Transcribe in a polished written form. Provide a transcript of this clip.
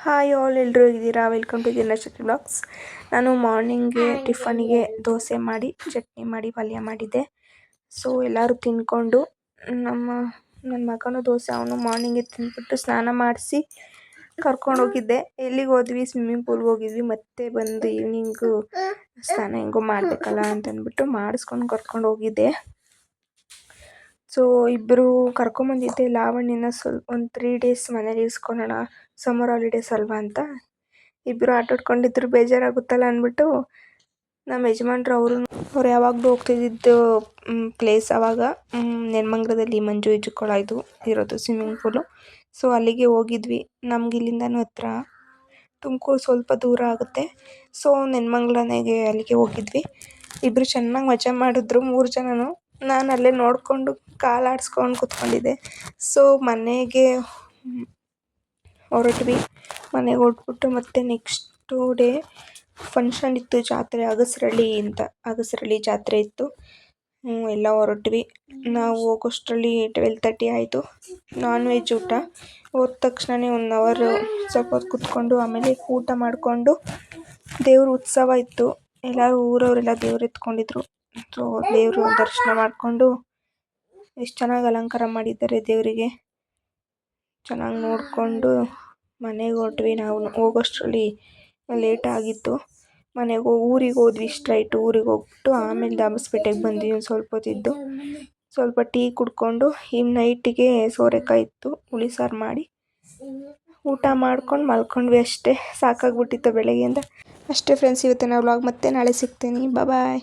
Hi all, ಎಲ್ಲರೂ ಹೇಗಿದ್ದೀರಾ? Welcome to Dinashakti blogs. ನಾನು ಮಾರ್ನಿಂಗ್ಗೆ ಟಿಫನ್ಗೆ ದೋಸೆ ಮಾಡಿ ಚಟ್ನಿ ಮಾಡಿ ಪಲ್ಯ ಮಾಡಿದ್ದೆ. ಸೊ ಎಲ್ಲರೂ ತಿಂದ್ಕೊಂಡು ನನ್ನ ಮಗನೂ ದೋಸೆ ಅವನು ಮಾರ್ನಿಂಗ್ಗೆ ತಿಂದ್ಬಿಟ್ಟು ಸ್ನಾನ ಮಾಡಿಸಿ ಕರ್ಕೊಂಡು ಹೋಗಿದ್ದೆ. ಎಲ್ಲಿಗೆ ಹೋದ್ವಿ? ಸ್ವಿಮ್ಮಿಂಗ್ ಪೂಲ್ಗೆ ಹೋಗಿದ್ವಿ. ಮತ್ತೆ ಬಂದು ಈವ್ನಿಂಗು ಸ್ನಾನ ಹೆಂಗೋ ಮಾಡಬೇಕಲ್ಲ ಅಂತಂದ್ಬಿಟ್ಟು ಮಾಡಿಸ್ಕೊಂಡು ಕರ್ಕೊಂಡು ಹೋಗಿದ್ದೆ. ಸೊ ಇಬ್ಬರು ಕರ್ಕೊಂಬಂದಿದ್ದೆ ಲಾವಣ್ಯನ ಒಂದು 3 days ಮನೇಲಿ ಇರಿಸ್ಕೊಳ್ಳೋಣ, ಸಮ್ಮರ್ ಹಾಲಿಡೇಸ್ ಅಲ್ವಾ ಅಂತ. ಇಬ್ಬರು ಆಟಾಡ್ಕೊಂಡಿದ್ರು, ಬೇಜಾರಾಗುತ್ತಲ್ಲ ಅಂದ್ಬಿಟ್ಟು ನಮ್ಮ ಯಜಮಾನ್ರು ಅವ್ರು ಯಾವಾಗಲೂ ಹೋಗ್ತಿದ್ದಿದ್ದು ಪ್ಲೇಸ್ ಆವಾಗ ನೆಲಮಂಗಲದಲ್ಲಿ ಮಂಜು ಈಜುಕೊಳ ಇದು ಇರೋದು ಸ್ವಿಮ್ಮಿಂಗ್ ಪೂಲು. ಸೊ ಅಲ್ಲಿಗೆ ಹೋಗಿದ್ವಿ. ನಮ್ಗೆ ಇಲ್ಲಿಂದನೂ ಹತ್ರ, ತುಮಕೂರು ಸ್ವಲ್ಪ ದೂರ ಆಗುತ್ತೆ. ಸೊ ನೆಲಮಂಗಲನೆಗೆ ಅಲ್ಲಿಗೆ ಹೋಗಿದ್ವಿ. ಇಬ್ಬರು ಚೆನ್ನಾಗಿ ಮಜಾ ಮಾಡಿದ್ರು 3 ಜನನು. ನಾನು ಅಲ್ಲೇ ನೋಡಿಕೊಂಡು ಕಾಲಾಡಿಸ್ಕೊಂಡು ಕೂತ್ಕೊಂಡಿದ್ದೆ. ಸೊ ಮನೆಗೆ ಹೊರಟ್ವಿ. ಮನೆಗೆ ಹೊರಟ್ಬಿಟ್ಟು ಮತ್ತೆ ನೆಕ್ಸ್ಟ್ ಡೇ ಫಂಕ್ಷನ್ ಇತ್ತು, ಜಾತ್ರೆ ಅಗಸರಳ್ಳಿ ಜಾತ್ರೆ ಇತ್ತು. ಎಲ್ಲ ಹೊರಟ್ವಿ. ನಾವು ಹೋಗೋಷ್ಟರಲ್ಲಿ 12:30 ಆಯಿತು. ನಾನ್ ವೆಜ್ ಊಟ. ಹೋದ ತಕ್ಷಣವೇ 1 hour ಸ್ವಲ್ಪ ಹೊತ್ತು ಕೂತ್ಕೊಂಡು ಆಮೇಲೆ ಊಟ ಮಾಡಿಕೊಂಡು ದೇವ್ರ ಉತ್ಸವ ಇತ್ತು. ಎಲ್ಲರೂ ಊರವರೆಲ್ಲ ದೇವ್ರು ಎತ್ಕೊಂಡಿದ್ರು. ಸೊ ದೇವರು ದರ್ಶನ ಮಾಡಿಕೊಂಡು ಎಷ್ಟು ಚೆನ್ನಾಗಿ ಅಲಂಕಾರ ಮಾಡಿದ್ದಾರೆ ದೇವರಿಗೆ, ಚೆನ್ನಾಗಿ ನೋಡಿಕೊಂಡು ಮನೆಗೆ ಹೊರಟ್ವಿ. ನಾವು ಹೋಗೋಷ್ಟರಲ್ಲಿ ಲೇಟ್ ಆಗಿತ್ತು. ಊರಿಗೆ ಹೋದ್ವಿ, ಸ್ಟ್ರೈಟ್ ಊರಿಗೆ ಹೋಗ್ಬಿಟ್ಟು ಆಮೇಲೆ ದಾಬಸ್ಪೇಟೆಗೆ ಬಂದ್ವಿ. ಒಂದು ಸ್ವಲ್ಪ ಹೊತ್ತಿದ್ದು ಸ್ವಲ್ಪ ಟೀ ಕುಡ್ಕೊಂಡು ಇನ್ನು ನೈಟಿಗೆ ಸೋರೆಕಾಯಿ ಇತ್ತು, ಹುಳಿ ಸಾರು ಮಾಡಿ ಊಟ ಮಾಡ್ಕೊಂಡು ಮಲ್ಕೊಂಡ್ವಿ. ಅಷ್ಟೇ, ಸಾಕಾಗ್ಬಿಟ್ಟಿತ್ತು ಬೆಳಗ್ಗೆಯಿಂದ. ಅಷ್ಟೇ ಫ್ರೆಂಡ್ಸ್, ಇವತ್ತಿನ ವ್ಲಾಗ್. ಮತ್ತೆ ನಾಳೆ ಸಿಗ್ತೀನಿ. ಬಾಯ್.